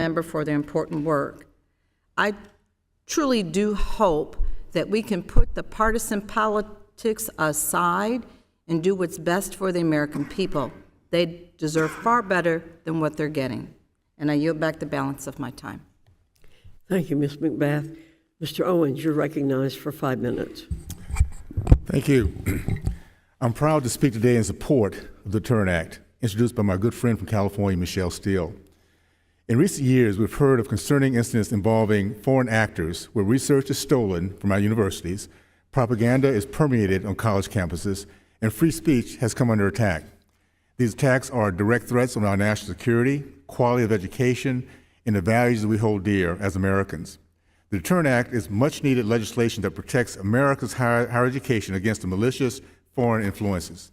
member for their important work. I truly do hope that we can put the partisan politics aside and do what's best for the American people. They deserve far better than what they're getting. And I yield back the balance of my time. Thank you, Ms. McBath. Mr. Owens, you're recognized for 5 minutes. Thank you. I'm proud to speak today in support of the Deterrent Act, introduced by my good friend from California, Michelle Steele. In recent years, we've heard of concerning incidents involving foreign actors where research is stolen from our universities, propaganda is permeated on college campuses, and free speech has come under attack. These attacks are direct threats on our national security, quality of education, and the values that we hold dear as Americans. The Deterrent Act is much needed legislation that protects America's higher education against the malicious foreign influences.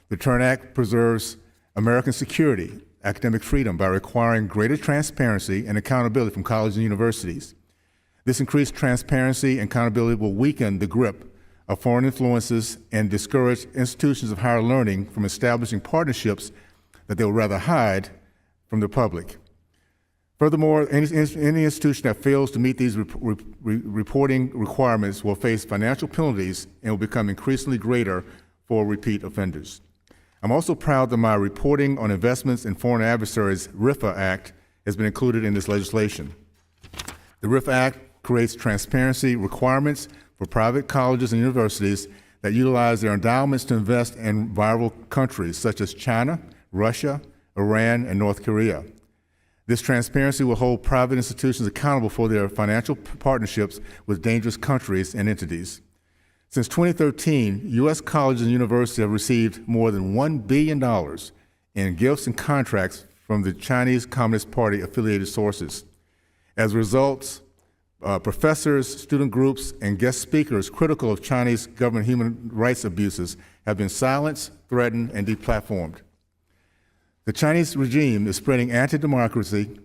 The Deterrent Act preserves American security, academic freedom by requiring greater transparency and accountability from colleges and universities. This increased transparency and accountability will weaken the grip of foreign influences and discourage institutions of higher learning from establishing partnerships that they would rather hide from the public. Furthermore, any institution that fails to meet these reporting requirements will face financial penalties and will become increasingly greater for repeat offenders. I'm also proud that my Reporting on Investments in Foreign Adversaries RIFA Act has been included in this legislation. The RIFA Act creates transparency requirements for private colleges and universities that utilize their endowments to invest in rival countries such as China, Russia, Iran, and North Korea. This transparency will hold private institutions accountable for their financial partnerships with dangerous countries and entities. Since 2013, U.S. colleges and universities have received more than $1 billion in gifts and contracts from the Chinese Communist Party affiliated sources. As a result, professors, student groups, and guest speakers critical of Chinese government human rights abuses have been silenced, threatened, and deplatformed. The Chinese regime is spreading anti-democracy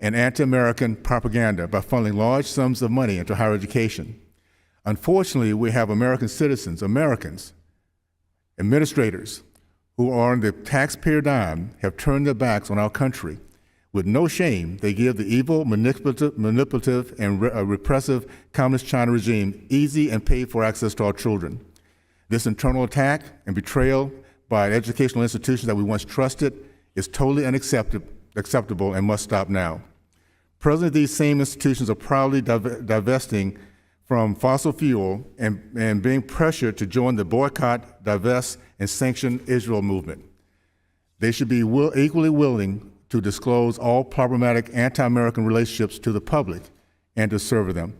and anti-American propaganda by funneling large sums of money into higher education. Unfortunately, we have American citizens, Americans, administrators, who are on the taxpayer dime, have turned their backs on our country. With no shame, they give the evil, manipulative, and repressive Communist China regime easy and paid-for access to our children. This internal attack and betrayal by educational institutions that we once trusted is totally unacceptable and must stop now. Presently, these same institutions are proudly divesting from fossil fuel and being pressured to join the boycott, divest, and sanction Israel movement. They should be equally willing to disclose all problematic anti-American relationships to the public and to serve them.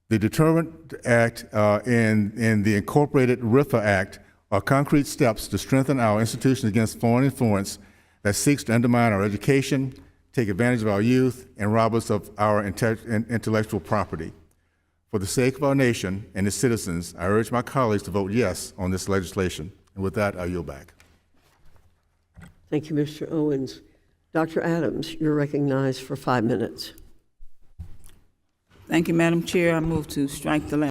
The Deterrent Act and the incorporated RIFA Act are concrete steps to strengthen our institutions against foreign influence that seeks to undermine our education, take advantage of our youth, and rob us of our intellectual property. For the sake of our nation and its citizens, I urge my colleagues to vote yes on this legislation. And with that, I yield back. Thank you, Mr. Owens. Dr. Adams, you're recognized for 5 minutes. Thank you, Madam Chair. I move to strike the